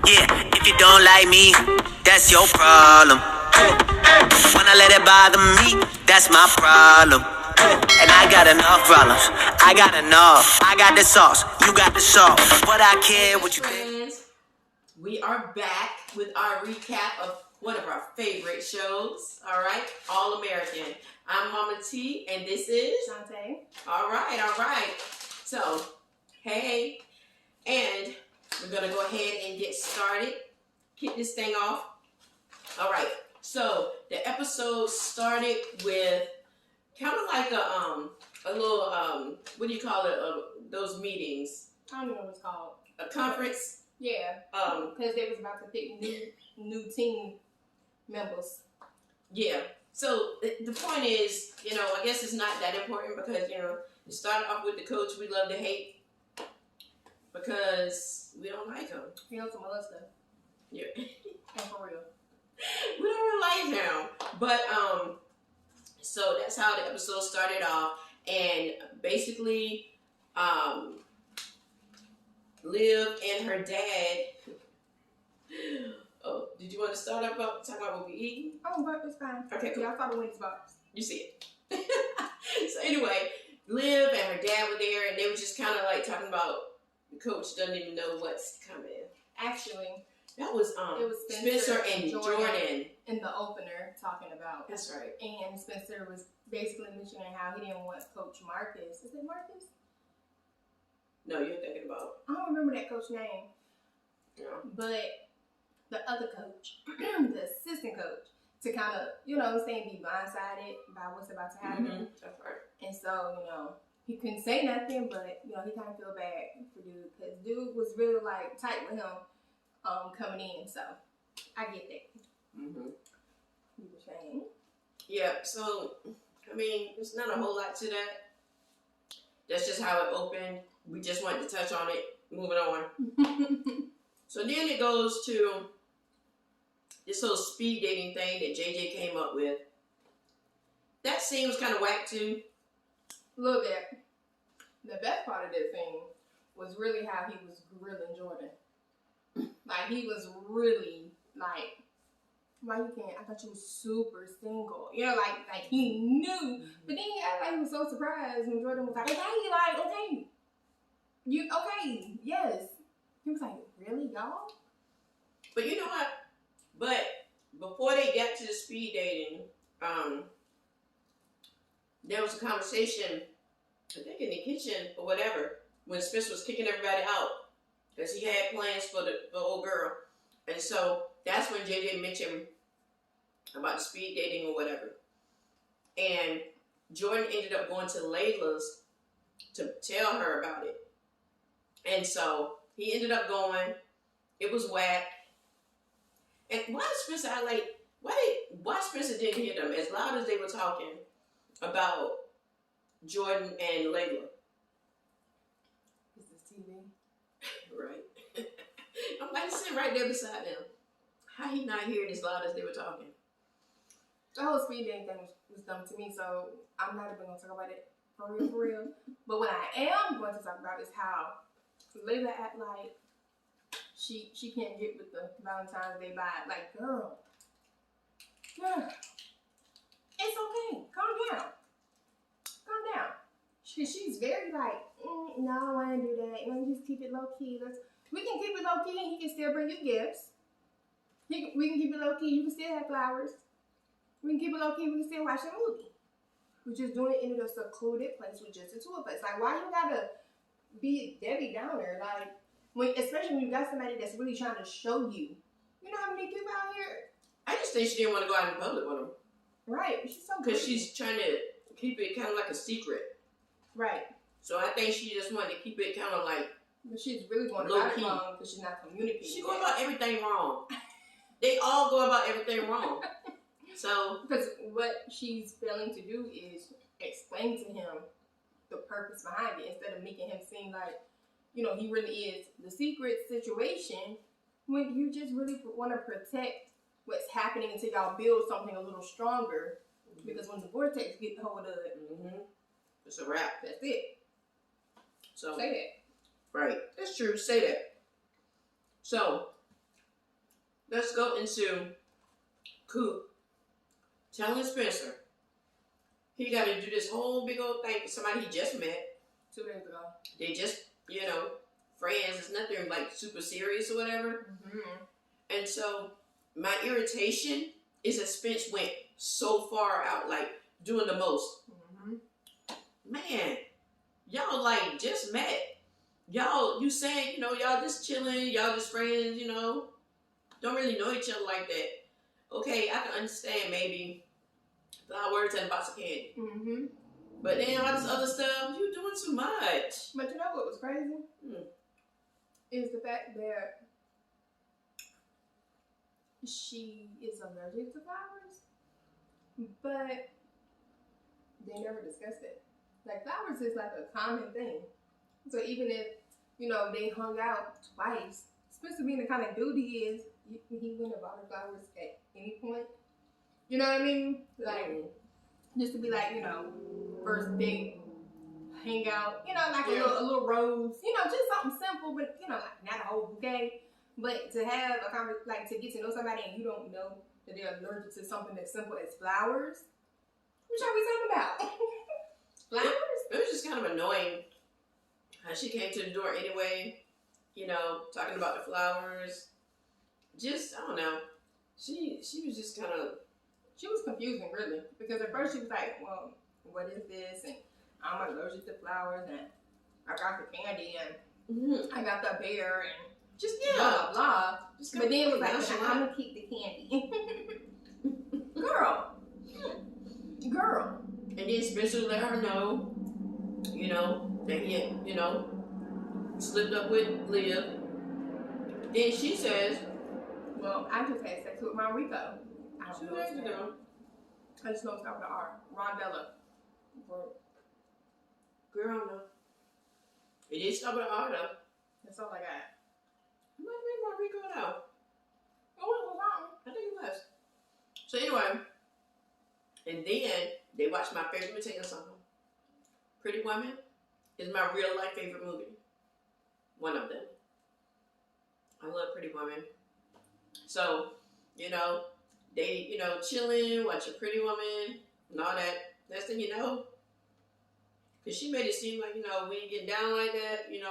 Yeah, if you don't like me, that's your problem. When I let it bother me, that's my problem. And I got enough problems. I got enough. I got the sauce. You got the salt. But I care what you think. We are back with our recap of one of our favorite shows. All right, All American. I'm Mama T, and this is Shantae. All right. So, hey, and we're gonna go ahead and get started. Kick this thing off. All right. So the episode started with kind of like a little what do you call it? Those meetings. I don't know what it's called. A conference. Yeah. Because they was about to pick new team members. Yeah. So the point is, I guess it's not that important because it started off with the coach we love to hate because we don't like him. He knows some other stuff. Yeah. And for real. We don't really like him. But so that's how the episode started off. And basically, Liv and her dad. Oh, did you want to start up talking about what we eating? Oh, but it's fine. Okay, cool. Yeah, I saw the Wendy's box. You see it. So anyway, Liv and her dad were there, and they were just kind of like talking about the coach doesn't even know what's coming. Actually, that was it was Spencer and Jordan in the opener talking about. That's right. And Spencer was basically mentioning how he didn't want Coach Marcus. Is it Marcus? No, you're thinking about. I don't remember that coach name. Yeah. But the other coach, the assistant coach, to kind of, be blindsided by what's about to happen. Mm-hmm. That's right. And so, he couldn't say nothing, but, he kind of feel bad for Dude, because Dude was really, tight with him coming in, so I get that. Mm-hmm. You were saying? Yeah, so, there's not a whole lot to that. That's just how it opened. We just wanted to touch on it. Moving on. So then it goes to this whole speed dating thing that JJ came up with. That scene was kind of whack too. A little bit. The best part of that scene was really how he was grilling Jordan. He was really why you can't? I thought you was super single. Like he knew. But then he acted like he was so surprised when Jordan was like, okay. You okay, yes. He was like, really, y'all? But you know what? But before they got to the speed dating, there was a conversation, I think in the kitchen or whatever, when Spencer was kicking everybody out because he had plans for the old girl. And so that's when JJ mentioned about the speed dating or whatever. And Jordan ended up going to Layla's to tell her about it. And so he ended up going. It was whack. And why Spencer didn't hear them as loud as they were talking about Jordan and Layla? This is TV. Right. I'm sitting right there beside them. How he not hearing as loud as they were talking? The whole speed dating thing was dumb to me, so I'm not even going to talk about it for real. But what I am going to talk about is how Layla act like she can't get with the Valentine's Day vibe. Like, girl, it's okay. Calm down. She's very no, I don't want to do that. Let me just keep it low key. We can keep it low key, and he can still bring you gifts. We can keep it low key. You can still have flowers. We can keep it low key. We can still watch a movie. We're just doing it in a secluded place with just the two of us. Like, why you gotta be Debbie Downer? Especially when you got somebody that's really trying to show you. You know how many people out here? I just think she didn't want to go out in public with him. Right. She's so because she's trying to keep it kind of like a secret. Right. So I think she just wanted to keep it kind of like. But she's really going about it wrong because she's not communicating. She's going about everything wrong. They all go about everything wrong. So. Because what she's failing to do is explain to him the purpose behind it instead of making him seem like, he really is the secret situation when you just really want to protect what's happening until y'all build something a little stronger. Mm-hmm. Because when the vortex gets hold of it, it's a wrap. That's it. So say that. Right. That's true. Say that. So let's go into Coop telling Spencer he got to do this whole big old thing for somebody he just met. 2 days ago. They just, friends. It's nothing like super serious or whatever. Mm-hmm. And so my irritation is that Spence went so far out, like doing the most. Mm-hmm. Man, y'all like just met. Y'all, you saying, y'all just chilling, y'all just friends, don't really know each other like that. Okay, I can understand maybe flowers and a box of candy. Mm-hmm. But then all this other stuff, you doing too much. But you know what was crazy? Hmm. Is the fact that she is allergic to flowers, but they never discussed it. Like, flowers is like a common thing. So even if, they hung out twice, Spencer being the kind of dude he is, he wouldn't have bought her flowers at any point. You know what I mean? Like, just to be like, first date, hang out, like a little rose, just something simple, but, like not a whole bouquet. But to have a conversation, to get to know somebody and you don't know that they're allergic to something as simple as flowers, what y'all be talking about? Flowers? It was just kind of annoying how she came to the door anyway, talking about the flowers. Just, I don't know. She was just kind of... She was confusing, really. Because at first she was like, well, what is this? And I'm allergic to flowers, and I got the candy, and I got the bear, and just blah, blah, blah. But then it was like, I'm going to keep the candy. Girl. And then Spencer let her know, that he had, slipped up with Liv. Then she says, well, I just had sex with Rico. I don't 2 know his days name. ago. I just know it's not with the R. Rondella. Girl, no. It did start with an R, though. That's all I got. It might have been Rico, though. Oh, it was I think it was. So anyway, and then they watched my favorite. Let me tell you something. Pretty Woman is my real life favorite movie. One of them. I love Pretty Woman. So, they, chilling, watching Pretty Woman and all that. Next thing you know, because she made it seem like, we ain't getting down like that, we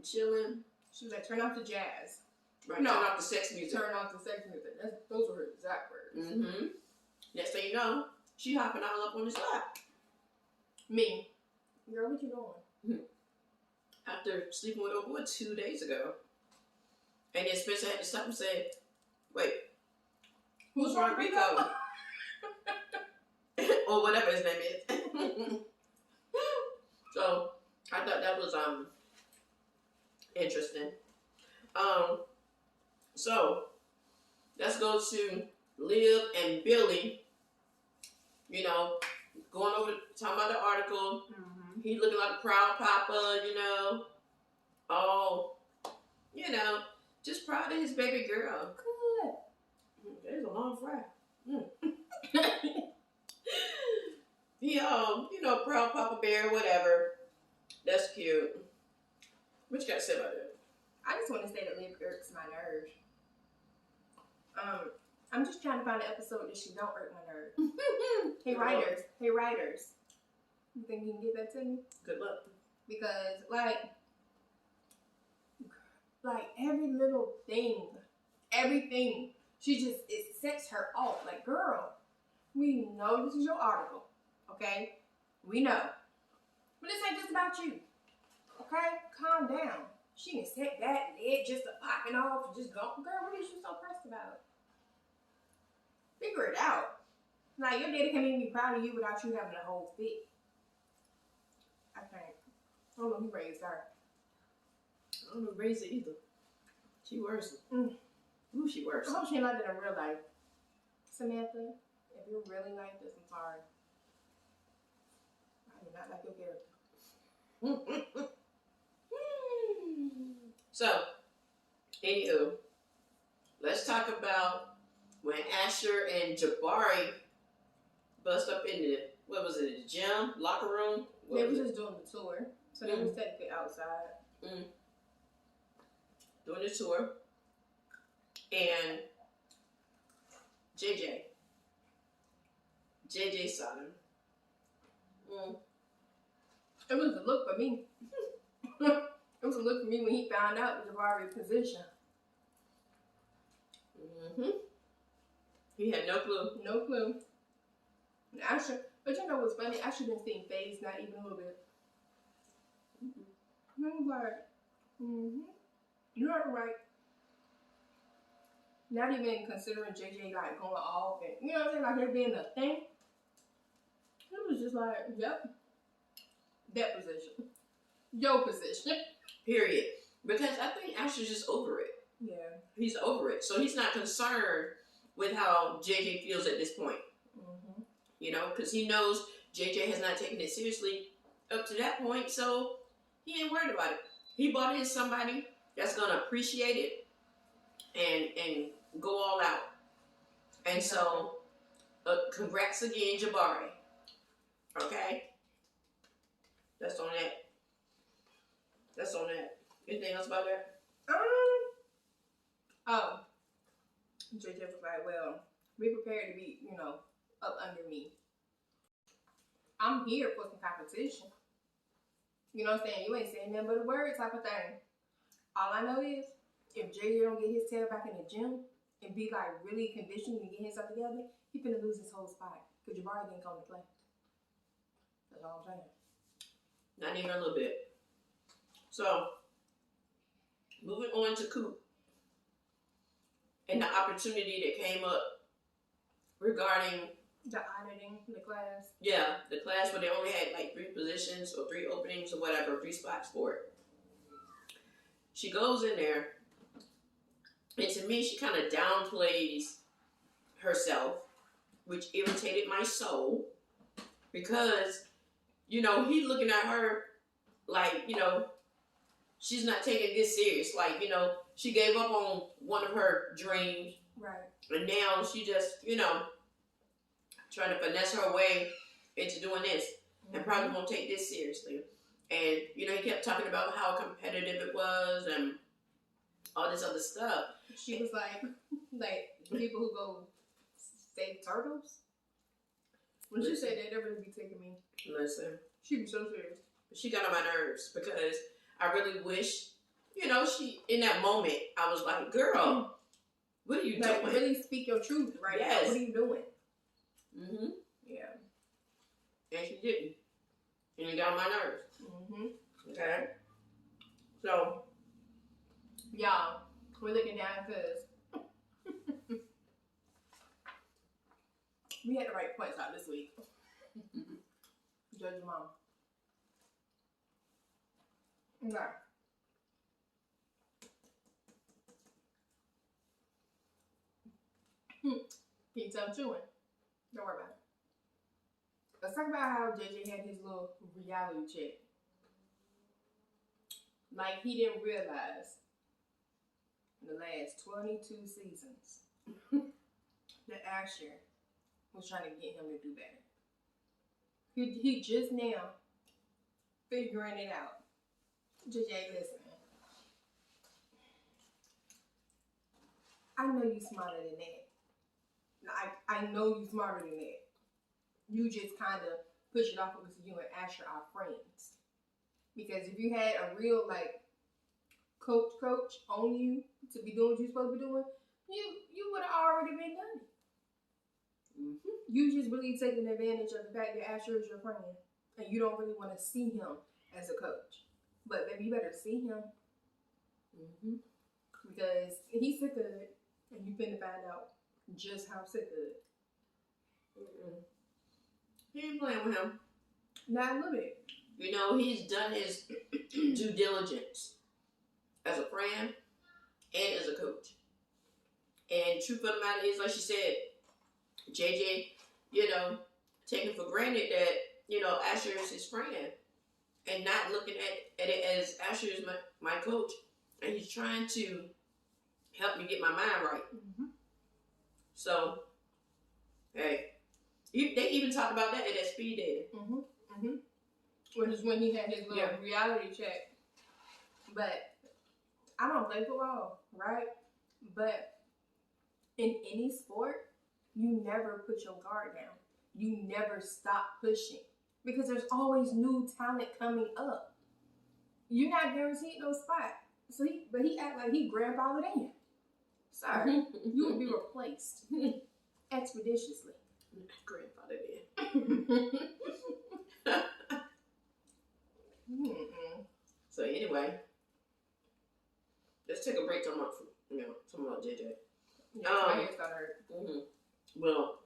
chilling. She was like, turn off the jazz. Right, No. turn off the sex music. Turn off the sex music. Those were her exact words. Mm-hmm. Next thing you know, she hopping all up on his lap. Me. Girl, what you doing? After sleeping with her boy 2 days ago. And then Spencer had to stop and say, wait, who's Rodrigo? Or whatever his name is. So, I thought that was interesting. So, let's go to Liv and Billy, going over, talking about the article. Mm-hmm. He looking like a proud papa, Oh, just proud of his baby girl. Good. There's a long fry. He, proud papa bear, whatever. That's cute. What you got to say about that? I just want to say that Liv irks my nerves. I'm just trying to find an episode that she don't irk my nerves. Hey writers. You think you can get that to me? Good luck. Because like every little thing, everything, it sets her off. Like, girl, we know this is your article, okay? We know. But this ain't just about you, okay? Calm down. She can set that lid just to popping off and just go. Girl, what is you so pressed about? Figure it out. Like, your daddy can't even be proud of you without you having a whole fit. I can't. I don't know who raised her. I don't know raise it either. She worse. Mm. Ooh, she worse. I hope she ain't like that in real life. Samantha, if you're really like this, I'm sorry. I do not like your character. So, anywho, let's talk about when Asher and Jabari bust up in the, the gym, locker room? They were just doing the tour. So they was technically outside. Doing the tour. And JJ saw him. It was a look for me. It was a look for me when he found out Jabari's position. He had no clue. No clue. And Asher, but you know what's funny? Asher didn't seem phased, not even a little bit. He was like, you heard it right. Not even considering JJ like going off and you know what I'm saying, like there being a thing. It was just like, yep, that position, your position. Period. Because I think Asher's just over it. Yeah. He's over it, so he's not concerned with how JJ feels at this point. You know, because he knows JJ has not taken it seriously up to that point, so he ain't worried about it. He bought in somebody that's gonna appreciate it and go all out. And so, congrats again, Jabari. Okay, that's on that. That's on that. Anything else about that? Oh, JJ was like, well, be prepared to be, you know, up under me. I'm here for some competition. You know what I'm saying? You ain't saying nothing but a word type of thing. All I know is, if JJ don't get his tail back in the gym and be like really conditioned and get himself together, he finna lose his whole spot. Because Jabari didn't come to play. That's all I'm saying. Not even a little bit. So, moving on to Coop. And the opportunity that came up regarding The auditing, the class. yeah, the class where they only had like 3 positions or 3 openings or whatever, 3 spots for it. She goes in there, and to me, she kind of downplays herself, which irritated my soul because, you know, he looking at her like, you know, she's not taking this serious. Like, you know, she gave up on one of her dreams. Right. And now she just, you know, trying to finesse her way into doing this and probably won't take this seriously. And, you know, he kept talking about how competitive it was and all this other stuff. She was like people who go save turtles. When she said that, really be taking me. Listen. She be so serious. She got on my nerves because I really wish, you know, she, in that moment, I was like, girl, what are you like, doing? Really speak your truth right Yes. now. What are you doing? Yeah. And she didn't. And it got on my nerves. Okay? So, y'all, we're looking down because we had to write points out this week. Judge your mama. Okay. Can you tell I'm chewing? Don't worry about it. Let's talk about how JJ had his little reality check. Like he didn't realize in the last 22 seasons that Asher was trying to get him to do better. He just now figuring it out. JJ, listen. I know you smarter than that. I know you smarter than that. You just kind of push it off because you and Asher are friends. Because if you had a real, like, coach on you to be doing what you're supposed to be doing, you would have already been done it. You just really taking advantage of the fact that Asher is your friend. And you don't really want to see him as a coach. But baby, you better see him. Because he's sick of it. And you finna find out just how sick of it. he ain't playing with him. Not a little bit. You know, he's done his due diligence as a friend and as a coach. And truth of the matter is, like she said, JJ, you know, taking for granted that, you know, Asher is his friend and not looking at it as Asher is my coach. And he's trying to help me get my mind right. So, hey, they even talked about that at that speed dating. Which is when he had his little reality check. But I don't play football, right? But in any sport, you never put your guard down. You never stop pushing because there's always new talent coming up. You're not guaranteed no spot. So he act like he grandfathered in. Sir, you will be replaced expeditiously. Grandfathered in. So anyway, let's take a break. Talking about JJ. Yeah, my head started hurt. Well,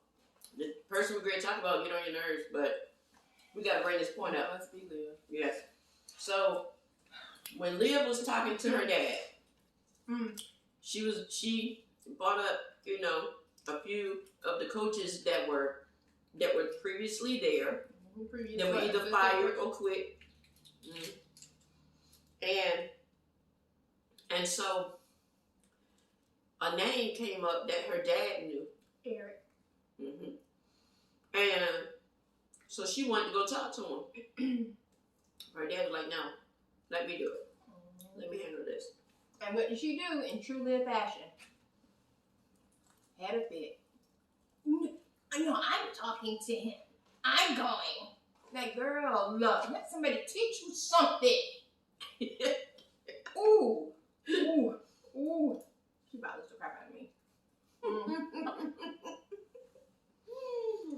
the person we're going to talk about get on your nerves, but we got to bring this point up. Let's be Liv. Yes. So when Liv was talking to her dad, she brought up a few of the coaches that were previously there. That were either fired or quit. And so a name came up that her dad knew. Eric. And so she wanted to go talk to him. Her dad was like, no, let me do it. Let me handle this. And what did she do in true Liv fashion? Had a fit. No, I'm talking to him. I'm going. Like, girl, look, let somebody teach you something. Ooh. She bothers the crap out of me.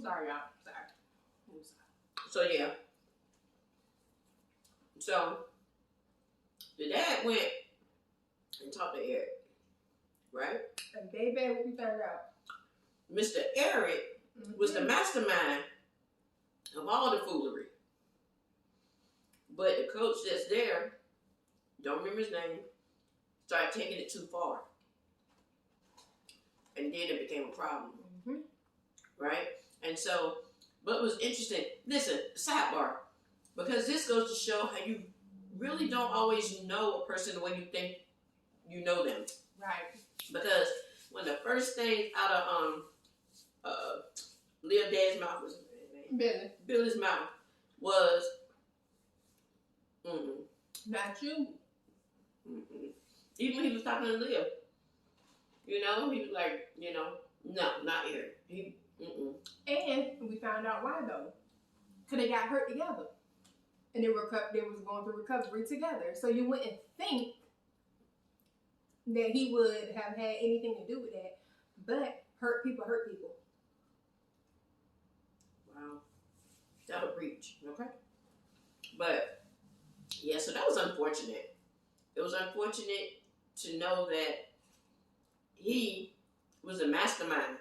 Sorry, y'all. Sorry. So, yeah. So, the dad went and talked to Eric, right? And baby, what we found out. Mr. Eric was the mastermind of all the foolery. But the coach that's there, don't remember his name, started taking it too far. And then it became a problem. Right? And so, what was interesting, listen, sidebar, because this goes to show how you really don't always know a person the way you think you know them. Right. Because when the first thing out of Liv Dad's mouth was Billy's mouth was Not you. Even when he was talking to Liv, he was like, no, not here. And we found out why though. Because they got hurt together. And they was going through recovery together. So you wouldn't think that he would have had anything to do with that. But hurt people hurt people. Wow. That'll preach, okay? But, yeah, so that was unfortunate. It was unfortunate to know that he was a mastermind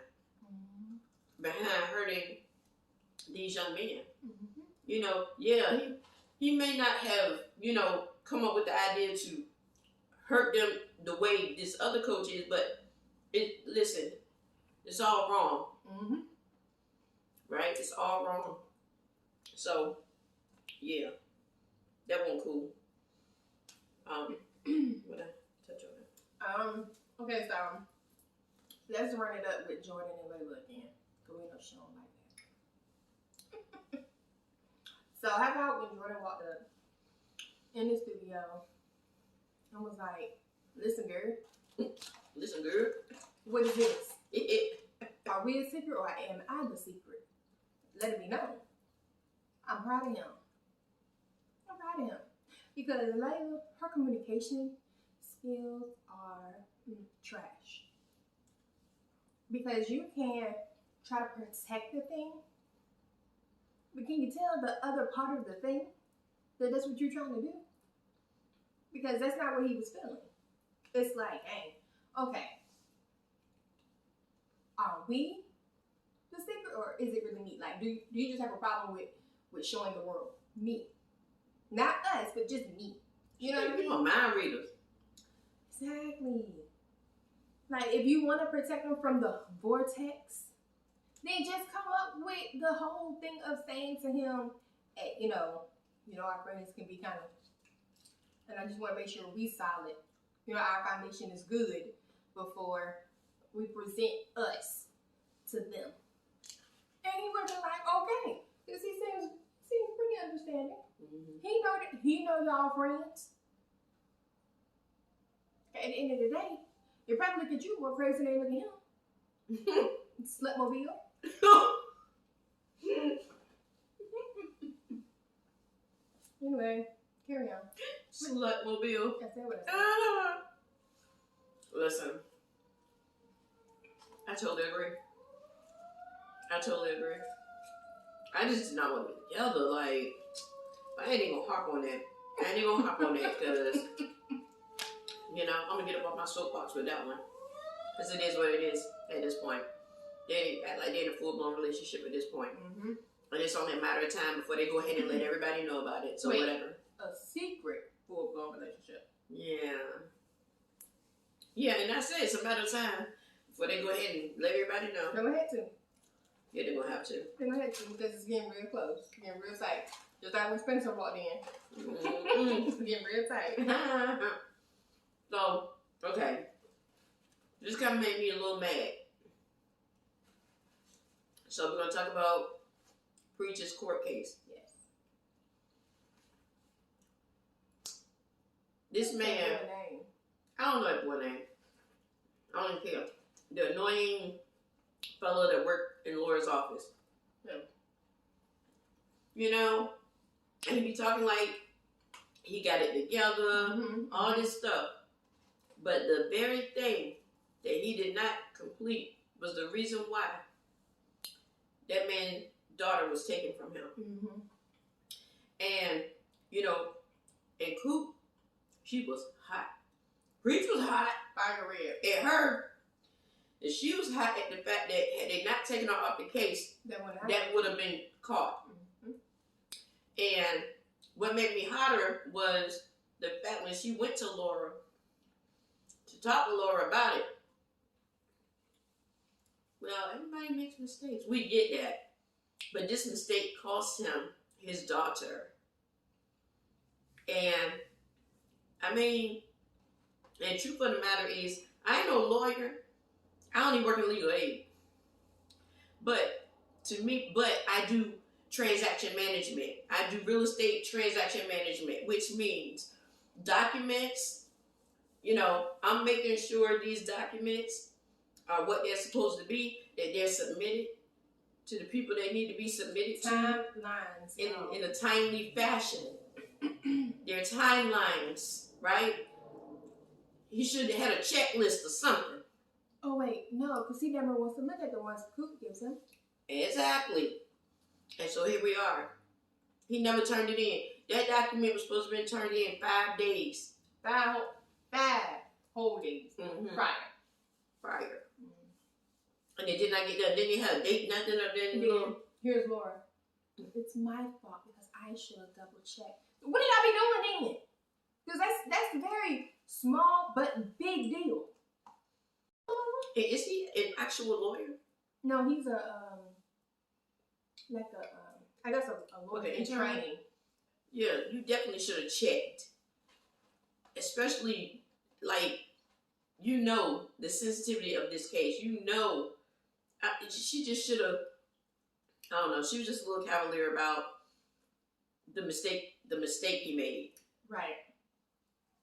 behind hurting these young men. He may not have, come up with the idea to hurt them the way this other coach is, but it's all wrong. Right? It's all wrong. So, yeah, that wasn't cool. What I touch on that? Okay, so let's run it up with Jordan and Layla again. Because we know she don't like that. So how about when Jordan walked up in the studio and was like, listen, girl. Listen, girl. What is this? Are we a secret or am I the secret? Let it be known. I'm proud of him. Because Layla, her communication skills are trash. Because you can try to protect the thing, but can you tell the other part of the thing that that's what you're trying to do? Because that's not what he was feeling. It's like, hey, okay, are we the secret or is it really me? Like, do you just have a problem with showing the world me? Not us, but just me. You know what I mean? People mind readers. Exactly. Like, if you want to protect them from the vortex, then just come up with the whole thing of saying to him, hey, our friends can be kind of, and I just want to make sure we solid. Our foundation is good before we present us to them. And he would have been like, okay, because he seems pretty understanding. He know y'all friends. At the end of the day, they probably look at you more crazy than they look at him. Slutmobile. Anyway, carry on. Slutmobile. That's what I said. Listen, I totally agree. I just did not want to be together. Like, I ain't even gonna harp on that. Because, you know, I'm gonna get up off my soapbox with that one. Because it is what it is at this point. They act like they're in a full-blown relationship at this point. Mm-hmm. And it's only a matter of time before they go ahead and let everybody know about it. So Wait. whatever. A secret full-blown relationship. Yeah. Yeah, and that's it. It's a matter of time before they go ahead and let everybody know. They're gonna have to. Yeah, they're gonna have to. They're gonna have to because it's getting real close. It's getting real tight. Just like when Spencer walked in. Mm-hmm. It's getting real tight. So, okay. This kind of made me a little mad. So we're gonna talk about Preacher's court case. Yes. This man, What's her name? I don't know that boy name. I don't even care. The annoying fellow that worked in Laura's office. Yeah. You know, and he be talking like he got it together, Mm-hmm. all this stuff. But the very thing that he did not complete was the reason why that man's daughter was taken from him. Mm-hmm. And, you know, and Coop, she was hot. Preach was hot Fire red. at her. And she was hot at the fact that had they not taken her off the case, that would have been caught. Mm-hmm. And what made me hotter was the fact when she went to Laura to talk to Laura about it. Well, everybody makes mistakes. We get that. But this mistake cost him his daughter. And, I mean, and truth of the matter is, I ain't no lawyer. I only work in legal aid. But I do transaction management. I do real estate transaction management, which means documents, you know, I'm making sure these documents are what they're supposed to be, that they're submitted to the people they need to be submitted to Timelines. in a timely fashion. Their timelines, right? He should have had a checklist or something. Oh wait, no, because he never wants to look at the ones Coop gives him. Exactly. And so here we are. He never turned it in. That document was supposed to have been turned in 5 days. 5 whole days Mm-hmm. prior. And it did not get done. Didn't have a date, nothing, or And then then, here's Laura. It's my fault because I should have double checked. What did I be doing then? Because that's a very small but big deal. Is he an actual lawyer? No, he's a I guess a lawyer Okay, in intern. training. Yeah, you definitely should have checked. Especially, like, you know the sensitivity of this case. You know, she just should have, I don't know, she was just a little cavalier about the mistake he made. Right.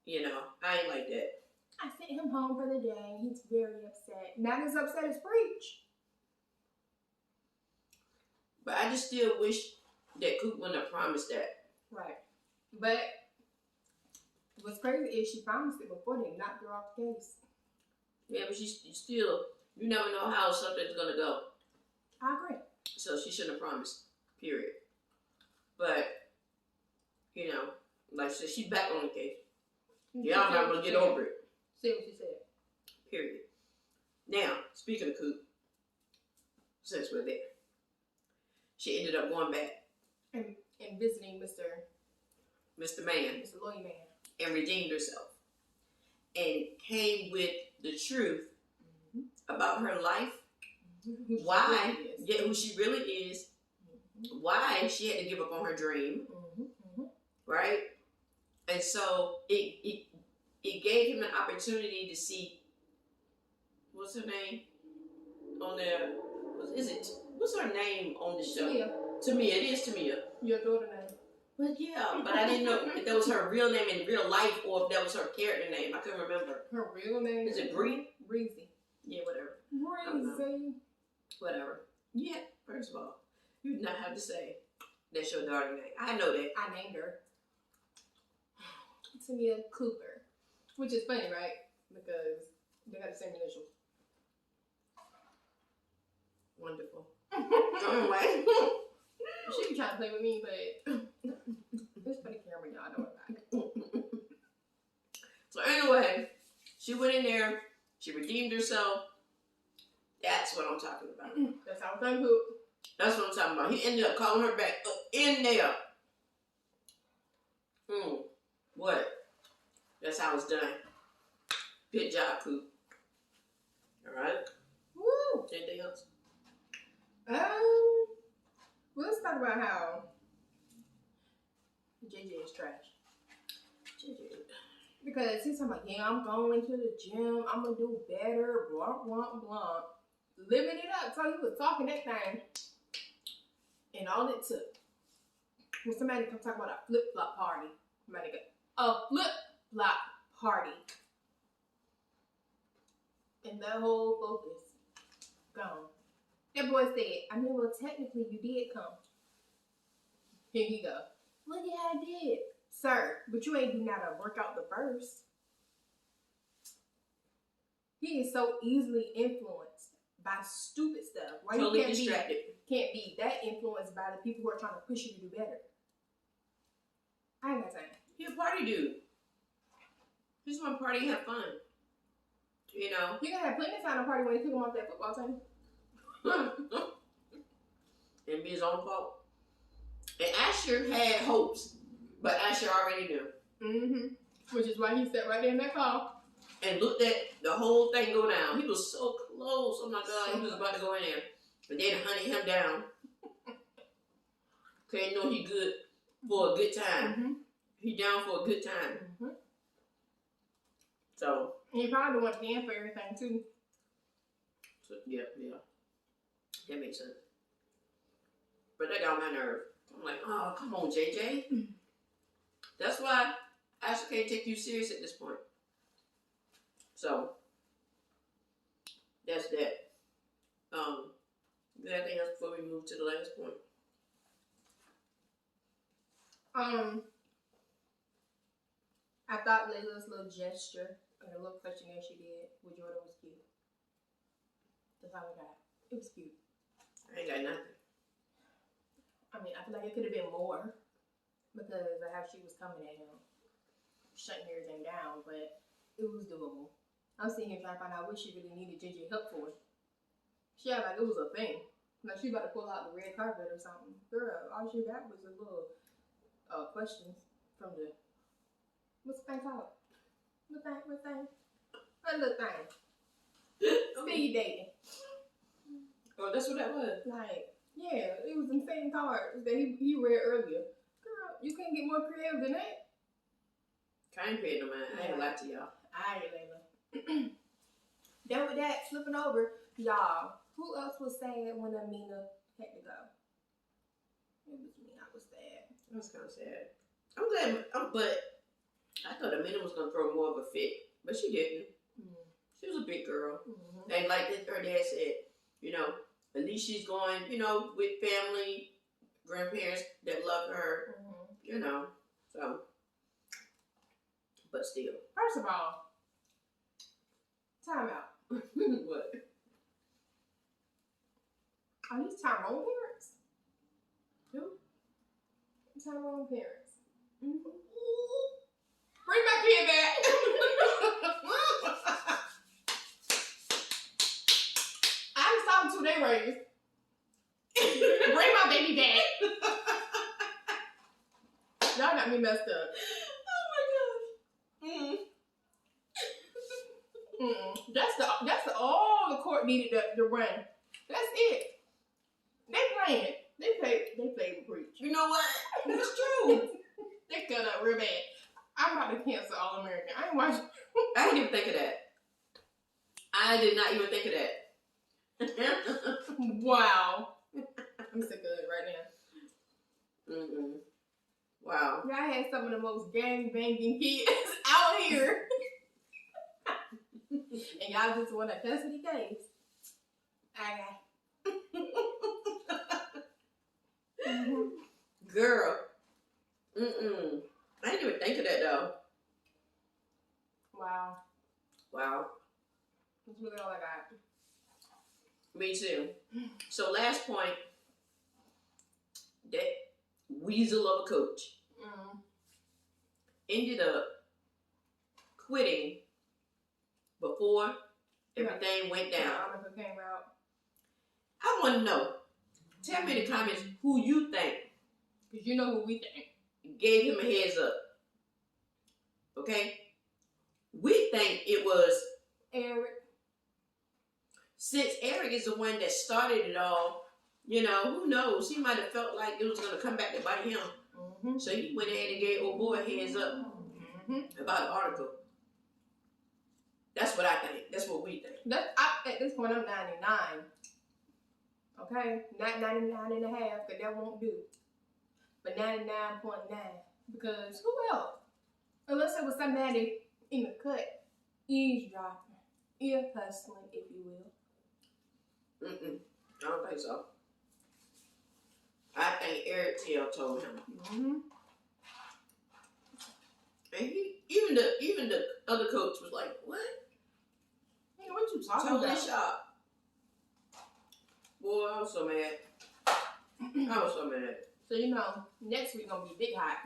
You know, I ain't like that. I sent him home for the day. He's very upset. Not as upset as Preach. But I just still wish that Coop wouldn't have promised that. Right. But what's crazy is she promised it before they knocked her off the case. Yeah, but you never know how something's going to go. I agree. So she shouldn't have promised, period. But, you know, like I said, she's back on the case. Y'all not going to get over it. See what she said. Period. Now, speaking of Coop, since we're there, she ended up going back, And visiting Mr. Man, Mr. Lawyer Man. and redeemed herself. And came with the truth about her life, why, who she really is, why she had to give up on her dream, right? And so it gave him an opportunity to see, what's her name on there? What's her name on the show? Tamia. It is Tamia. Your daughter name. But yeah, but I didn't know if that was her real name in real life or if that was her character name. I couldn't remember. Her real name Is it Bree? Breezy. Yeah, whatever. Crazy. Whatever. Yeah, first of all, you do not have to say that's your daughter's name. I know that. I named her Tamia Cooper, which is funny, right? Because they got the same initials. Wonderful. Anyway. She be trying to play with me, but it's for the camera, y'all. Don't worry about it. So anyway, she went in there. She redeemed herself. That's what I'm talking about. That's how I'm talking. That's what I'm talking about. He ended up calling her back up in there. What? That's how it's done. Good job, Coop. All right. Woo. Anything else? Let's talk about how JJ is trash. JJ. Because he's talking about, yeah, I'm going to the gym. I'm gonna do better. Blah blah blah. Living it up. So he was talking that thing, and all it took was somebody come talk about a flip flop party. Somebody go, a flip flop party, and that whole focus gone. That boy said, I mean, well, technically you did come. Here you go. Look at how I did. Sir, but you ain't do not a workout the first. He is so easily influenced by stupid stuff. Why Totally you can't be that influenced by the people who are trying to push you to do better? I ain't got time. He a party dude. He just want to party and have fun. You know? You gotta have plenty of time to party when you took him off that football team. And be his own fault. And Asher had hopes, but Asher already knew. Mm-hmm. Which is why he sat right there in that car. And looked at the whole thing go down. He was so close. Oh my God, he was about to go in there. But then hunted him down. Cause he know he good for a good time. Mm-hmm. He down for a good time. Mm-hmm. So. And he probably went in for everything too. So yeah. That makes sense. But that got on my nerve. I'm like, oh, come on, JJ. That's why Asher can't take you serious at this point. So, that's that. Anything else before we move to the last point? I thought Layla's little gesture and the little questionnaire she did with Jordan was cute. That's all I got. It was cute. I ain't got nothing. I mean, I feel like it could have been more because of how she was coming at him, shutting everything down, but it was doable. I'm sitting here trying to find out what she really needed JJ help for. She had like it was a thing. Like she about to pull out the red carpet or something. Girl, all she got was a little questions from the what's the thing called? What thing? What little thing? Speed dating. Oh, that's what that was. Like, yeah, it was them same cards that he read earlier. Girl, you can't get more creative than that. I ain't paying no mind. I ain't gonna lie to y'all. Alright, Layla. Then with that, flipping over, y'all, who else was sad when Amina had to go? It was me. I was sad. That was kind of sad. I'm glad, but I thought Amina was gonna throw more of a fit, but she didn't. She was a big girl. Mm-hmm. And like her dad said, you know, at least she's going, you know, with family, grandparents that love her, you know, so. But still. First of all, time out. What? Are these Tyrone parents? Who? Tyrone parents. Mm-hmm. Bring my kid back. I just saw 2 day raised. Bring my baby back. Y'all got me messed up. That's all the court needed to run. That's it. They playing. They played with preach. You know what? That's true. They cut up real bad. I'm about to cancel All American. I ain't watching. I didn't even think of that. I did not even think of that. Wow. I'm sick of it right now. Mm-mm. Wow. Y'all had some of the most gang banging kids out here. And y'all just want a custody case. Okay. Girl. I didn't even think of that though. Wow. Wow. That's really all I got. Me too. So last point, that weasel of a coach ended up quitting before everything went down. Came out. I want to know. Tell me in the comments who you think, because you know who we think gave him a heads up. Okay? We think it was Eric. Since Eric is the one that started it all, you know, who knows? He might have felt like it was going to come back to bite him. So he went ahead and gave old boy a heads up about the article. That's what I think. That's what we think. At this point, I'm 99. Okay? Not 99 and a half, because that won't do. But 99.9. Because who else? Unless it was somebody in the cut, eavesdropping, ear hustling, if you will. I don't think so. I think Eric Tell told him. And even the other coach was like, what? Hey, what you talking Totally about? shocked. Boy, I was so mad. I was so mad. So, you know, next week gonna be big hot.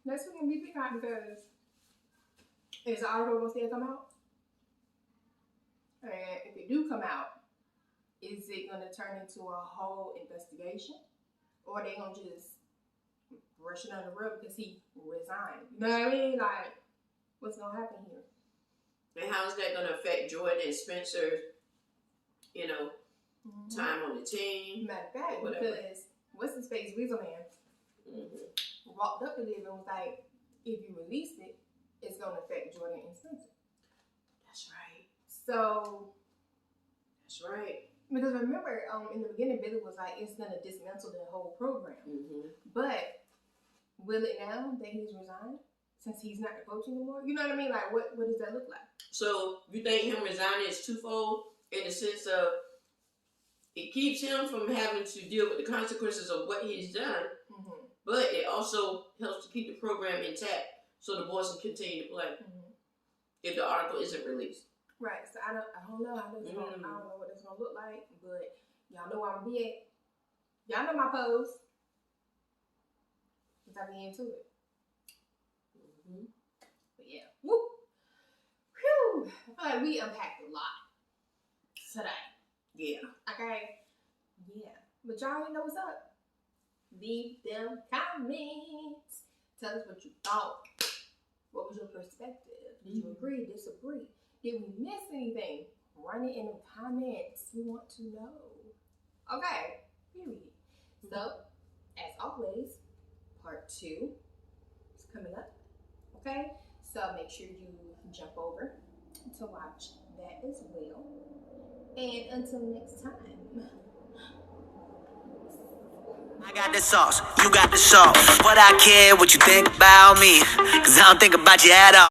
Next week gonna be big hot because is the article gonna still come out? And if it do come out, is it gonna turn into a whole investigation? Or are they gonna just brush it under the rug because he resigned? You know what I mean? Like, what's gonna happen here? And how is that going to affect Jordan and Spencer's, you know, time on the team? Matter of fact, whatever. because what's his face, Weasel Man, walked up to them and was like, if you release it, it's gonna affect Jordan and Spencer. That's right. So, That's right. because remember, in the beginning, Billy was like, it's gonna dismantle the whole program. But will it now that he's resigned? Since he's not the coach anymore? You know what I mean? Like, what does that look like? So, you think him resigning is twofold in the sense of it keeps him from having to deal with the consequences of what he's done, but it also helps to keep the program intact so the boys can continue to play if the article isn't released. Right. So, I don't know how this I don't know what it's gonna look like, but y'all know where I'm gonna be at. Y'all know my pose. Because I be into it. But yeah. Woo! Whew! I feel like we unpacked a lot today. Yeah. Okay? Yeah. But y'all already know what's up. Leave them comments. Tell us what you thought. What was your perspective? Did you agree, disagree? Did we miss anything? Run it in the comments. We want to know. Okay. Period. So, as always, part 2 is coming up. Okay? So make sure you jump over to watch that as well. And until next time. I got the sauce, you got the salt. What I care what you think about me, 'cause I don't think about you at all.